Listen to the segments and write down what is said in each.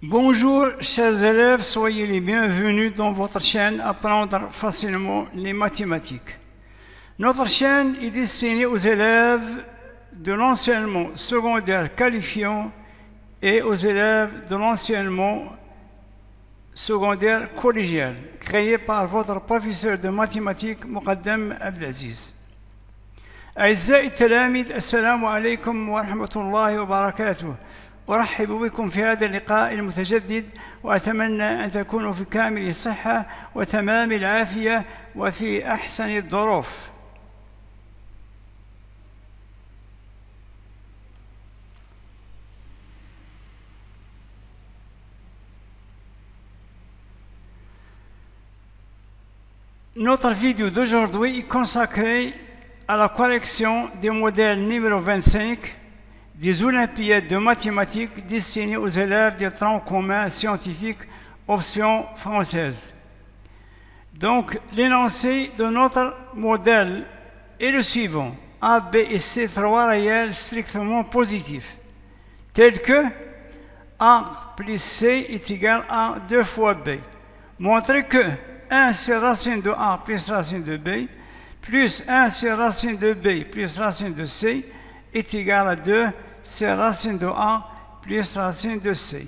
Bonjour, chers élèves, soyez les bienvenus dans votre chaîne Apprendre facilement les mathématiques. Notre chaîne est destinée aux élèves de l'enseignement secondaire qualifiant et aux élèves de l'enseignement secondaire collégial, créée par votre professeur de mathématiques مقدم عبد العزيز. أعزائي التلاميذ السلام عليكم ورحمة الله وبركاته. أرحب بكم في هذا اللقاء المتجدد وأتمنى أن تكونوا في كامل الصحة وتمام العافية وفي أحسن الظروف. Notre vidéo d'aujourd'hui est consacrée à la correction du modèle numéro 25 des Olympiades de mathématiques destinées aux élèves des troncs communs scientifiques option française. Donc, l'énoncé de notre modèle est le suivant. A, B et C, trois réels strictement positifs, tels que A plus C est égal à 2 fois B. Montrez que 1 sur racine de A plus racine de B plus 1 sur racine de B plus racine de C est égal à 2 sur racine de A plus racine de C.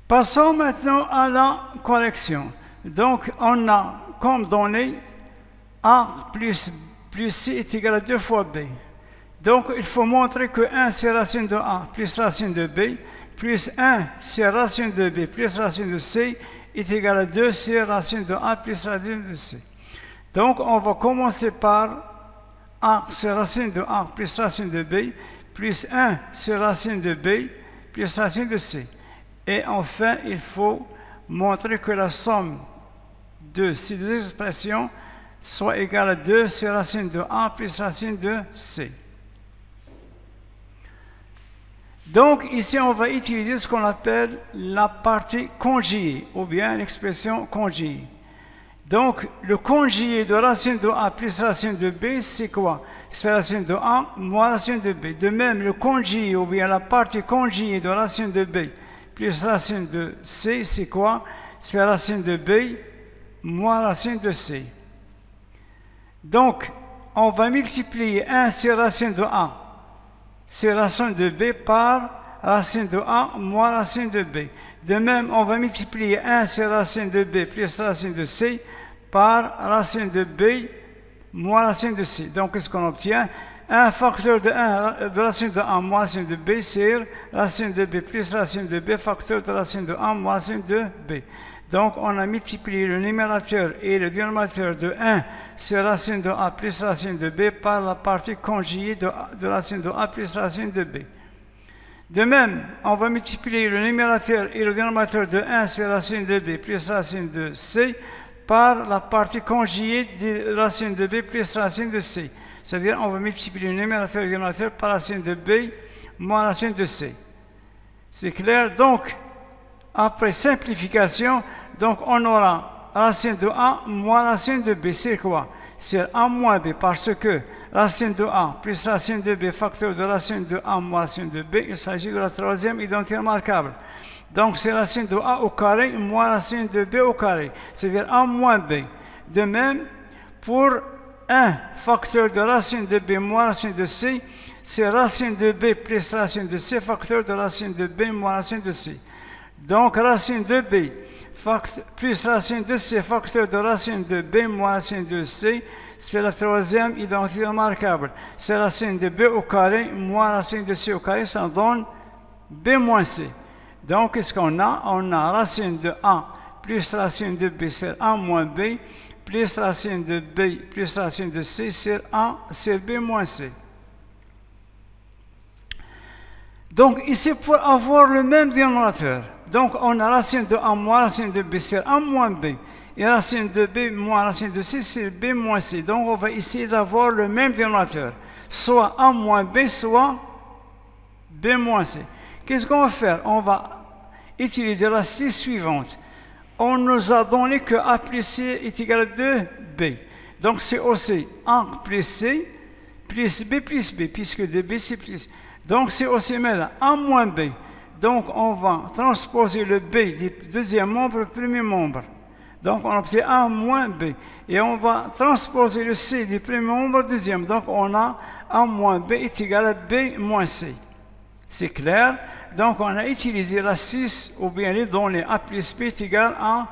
Passons maintenant à la correction. Donc, on a comme donné A plus C est égal à 2 fois B. Donc, il faut montrer que 1 sur racine de A plus racine de B plus 1 sur racine de B plus racine de C est égal à 2 sur racine de A plus racine de C. Donc, on va commencer par A sur racine de A plus racine de B plus 1 sur racine de B plus racine de C. Et enfin, il faut montrer que la somme de ces deux expressions soit égale à 2 sur racine de A plus racine de C. Donc, ici, on va utiliser ce qu'on appelle la partie conjuguée, ou bien l'expression conjuguée. Donc, le conjugué de racine de A plus racine de B, c'est quoi? C'est racine de A moins racine de B. De même, le conjugué, ou bien la partie conjuguée de racine de B plus racine de C, c'est quoi? C'est racine de B moins racine de C. Donc, on va multiplier 1 sur racine de A sur racine de B par racine de A moins racine de B. De même, on va multiplier 1 sur racine de B plus racine de C par racine de B moins racine de C. Donc, qu'est-ce qu'on obtient? Un facteur de racine de A moins racine de B sur racine de B plus racine de B facteur de racine de A moins racine de B. Donc, on a multiplié le numérateur et le dénominateur de 1 sur racine de A plus racine de B par la partie conjuguée de racine de A plus racine de B. De même, on va multiplier le numérateur et le dénominateur de 1 sur racine de B plus racine de C par la partie conjuguée de racine de B plus racine de C. C'est-à-dire, on va multiplier le numérateur et le dénominateur par racine de B moins racine de C. C'est clair? Donc, après simplification, donc on aura racine de A moins racine de B. C'est quoi? C'est A moins B, parce que racine de A plus racine de B facteur de racine de A moins racine de B, il s'agit de la troisième identité remarquable. Donc c'est racine de A au carré moins racine de B au carré, c'est-à-dire A moins B. De même, pour 1 facteur de racine de B moins racine de C, c'est racine de B plus racine de C facteur de racine de B moins racine de C. Donc, racine de B plus racine de C facteur de racine de B moins racine de C, c'est la troisième identité remarquable. C'est racine de B au carré moins racine de C au carré, ça donne B moins C. Donc, qu'est-ce qu'on a? On a racine de A plus racine de B sur A moins B plus racine de B plus racine de C sur A sur B moins C. Donc, ici, pour avoir le même dénominateur, donc on a racine de A moins racine de B sur A moins B, et racine de B moins racine de C sur B moins C. Donc, on va essayer d'avoir le même dénominateur, soit A moins B, soit B moins C. qu'est-ce qu'on va faire? On va utiliser l'astuce suivante. On nous a donné que A plus C est égal à 2B. Donc c'est aussi A plus C plus B plus B, puisque 2B c'est plus. Donc c'est aussi maintenant A moins B. Donc on va transposer le B du deuxième membre au premier membre. Donc on obtient A moins B. Et on va transposer le C du premier membre au deuxième. Donc on a A moins B est égal à B moins C. C'est clair? Donc on a utilisé la 6 ou bien les données A plus B est égal à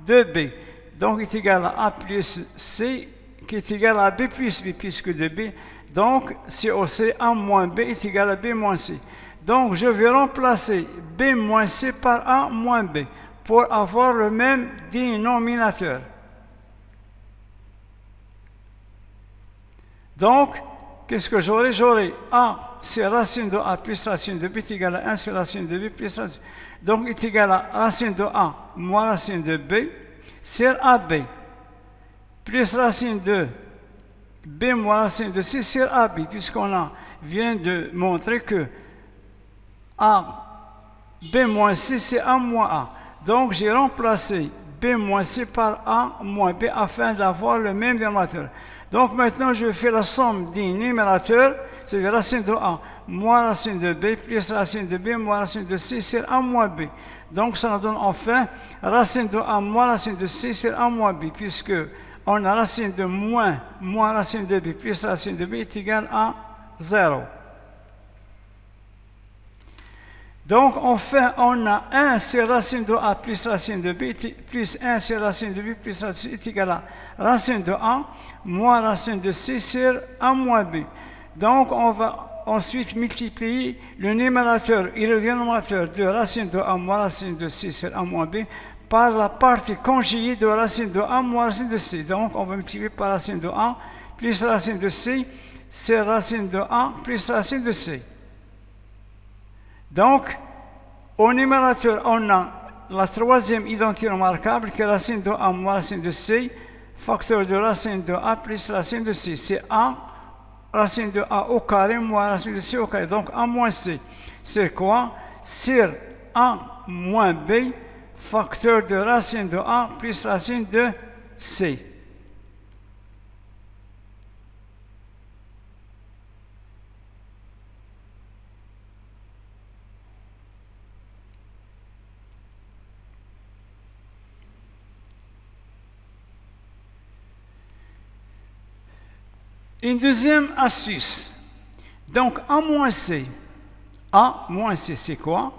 2B. Donc est égal à A plus C qui est égal à B plus B puisque 2B. Donc c'est aussi A moins B est égal à B moins C. Donc je vais remplacer B moins C par A moins B pour avoir le même dénominateur. Donc, qu'est-ce que j'aurai? J'aurai A, c'est racine de A plus racine de B est égal à 1 sur racine de B plus racine. Donc, est égal à racine de A moins racine de B sur AB plus racine de B moins racine de C sur AB, puisqu'on vient de montrer que A, B moins C, c'est A moins A. Donc, j'ai remplacé B moins C par A moins B afin d'avoir le même dénominateur. Donc maintenant, je fais la somme des numérateurs, c'est racine de A moins racine de B plus racine de B moins racine de C sur A moins B. Donc ça nous donne enfin racine de A moins racine de C sur A moins B, puisque on a racine de moins racine de B plus racine de B est égal à 0. Donc enfin, on a 1 sur racine de A plus racine de B plus 1 sur racine de B plus racine est égal à racine de A moins racine de C sur A moins B. Donc on va ensuite multiplier le numérateur et le dénominateur de racine de A moins racine de C sur A moins B par la partie conjuguée de racine de A moins racine de C. Donc on va multiplier par racine de A plus racine de C sur racine de A plus racine de C. Donc, au numérateur, on a la troisième identité remarquable qui est racine de A moins racine de C, facteur de racine de A plus racine de C. C'est A, racine de A au carré moins racine de C au carré. Donc, A moins C, c'est quoi? C'est A moins B, facteur de racine de A plus racine de C. Une deuxième astuce. Donc, A moins C. A moins C, c'est quoi?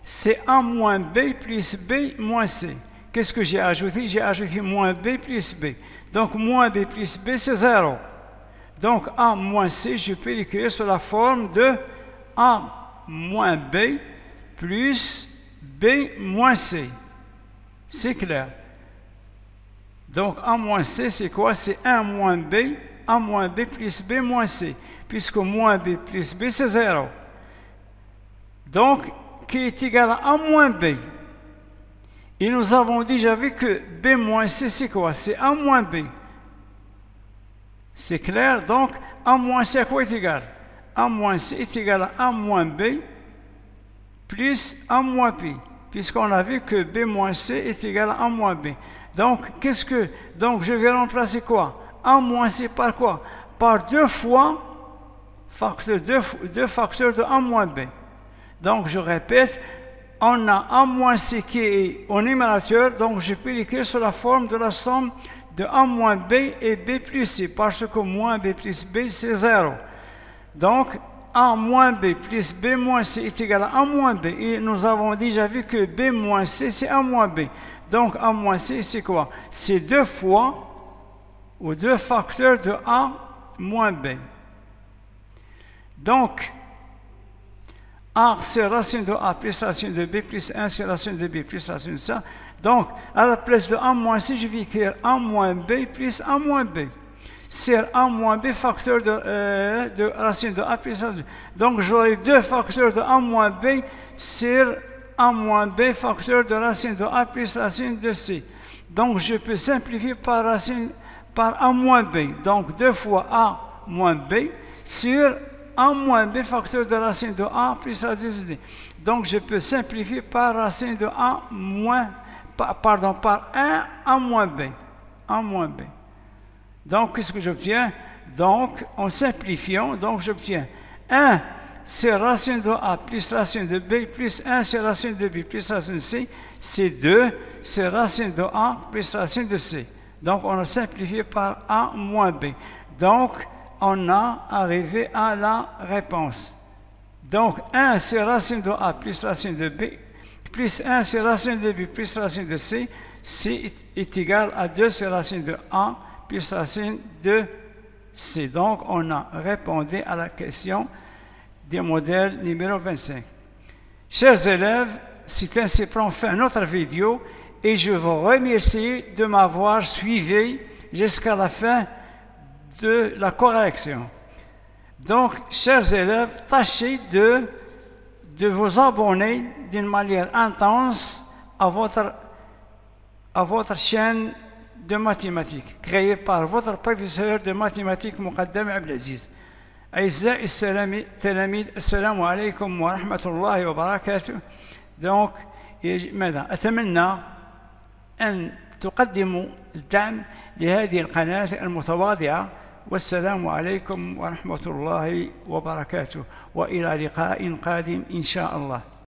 C'est A moins B plus B moins C. Qu'est-ce que j'ai ajouté? J'ai ajouté moins B plus B. Donc, moins B plus B, c'est 0. Donc, A moins C, je peux l'écrire sous la forme de A moins B plus B moins C. C'est clair. Donc, A moins C, c'est quoi? C'est 1 moins B, A moins B plus B moins C, puisque moins B plus B, c'est 0. Donc, qui est égal à A moins B. Et nous avons déjà vu que B moins C, c'est quoi? C'est A moins B. C'est clair? Donc, A moins C à quoi est égal? A moins C est égal à A moins B plus A moins P, puisqu'on a vu que B moins C est égal à A moins B. Donc, donc, je vais remplacer quoi? A moins C par quoi? Par 2 fois deux facteurs de A moins B. Donc, je répète, on a A moins C qui est au numérateur, donc je peux l'écrire sous la forme de la somme de A moins B et B plus C, parce que moins B plus B, c'est 0. Donc, A moins B plus B moins C est égal à A moins B. Et nous avons déjà vu que B moins C, c'est A moins B. Donc, A moins C, c'est quoi? C'est 2 fois ou 2 facteurs de A moins B. Donc, A, c'est racine de A plus racine de B plus 1 sur racine de B plus racine de ça. Donc, à la place de A moins C, je vais écrire A moins B plus A moins B. C'est A moins B facteur de racine de A plus racine de B. Donc, j'aurai 2 facteurs de A moins B sur A moins B facteur de racine de A plus racine de C. Donc, je peux simplifier par A moins B. Donc, 2 fois A moins B sur A moins B facteur de racine de A plus racine de D. Donc, je peux simplifier par racine de A moins, pardon, par 1 A moins B. A moins B. Donc, qu'est-ce que j'obtiens? Donc, en simplifiant, donc j'obtiens 1 c'est racine de A plus racine de B plus 1 c'est racine de B plus racine de C, c'est 2 c'est racine de A plus racine de C. Donc, on a simplifié par A moins B. Donc, on a arrivé à la réponse. Donc, 1 c'est racine de A plus racine de B plus 1 c'est racine de B plus racine de C, C est égal à 2 c'est racine de A plus racine de C. Donc, on a répondu à la question du modèle numéro 25. Chers élèves, c'est ainsi prend fin notre vidéo et je vous remercie de m'avoir suivi jusqu'à la fin de la correction. Donc, chers élèves, tâchez de vous abonner d'une manière intense à votre chaîne de mathématiques créée par votre professeur de mathématiques مقدم عبد العزيز. أعزائي التلاميذ السلام عليكم ورحمة الله وبركاته. Donc, ماذا أتمنى أن تقدموا الدعم لهذه القناة المتواضعة والسلام عليكم ورحمة الله وبركاته وإلى لقاء قادم إن شاء الله.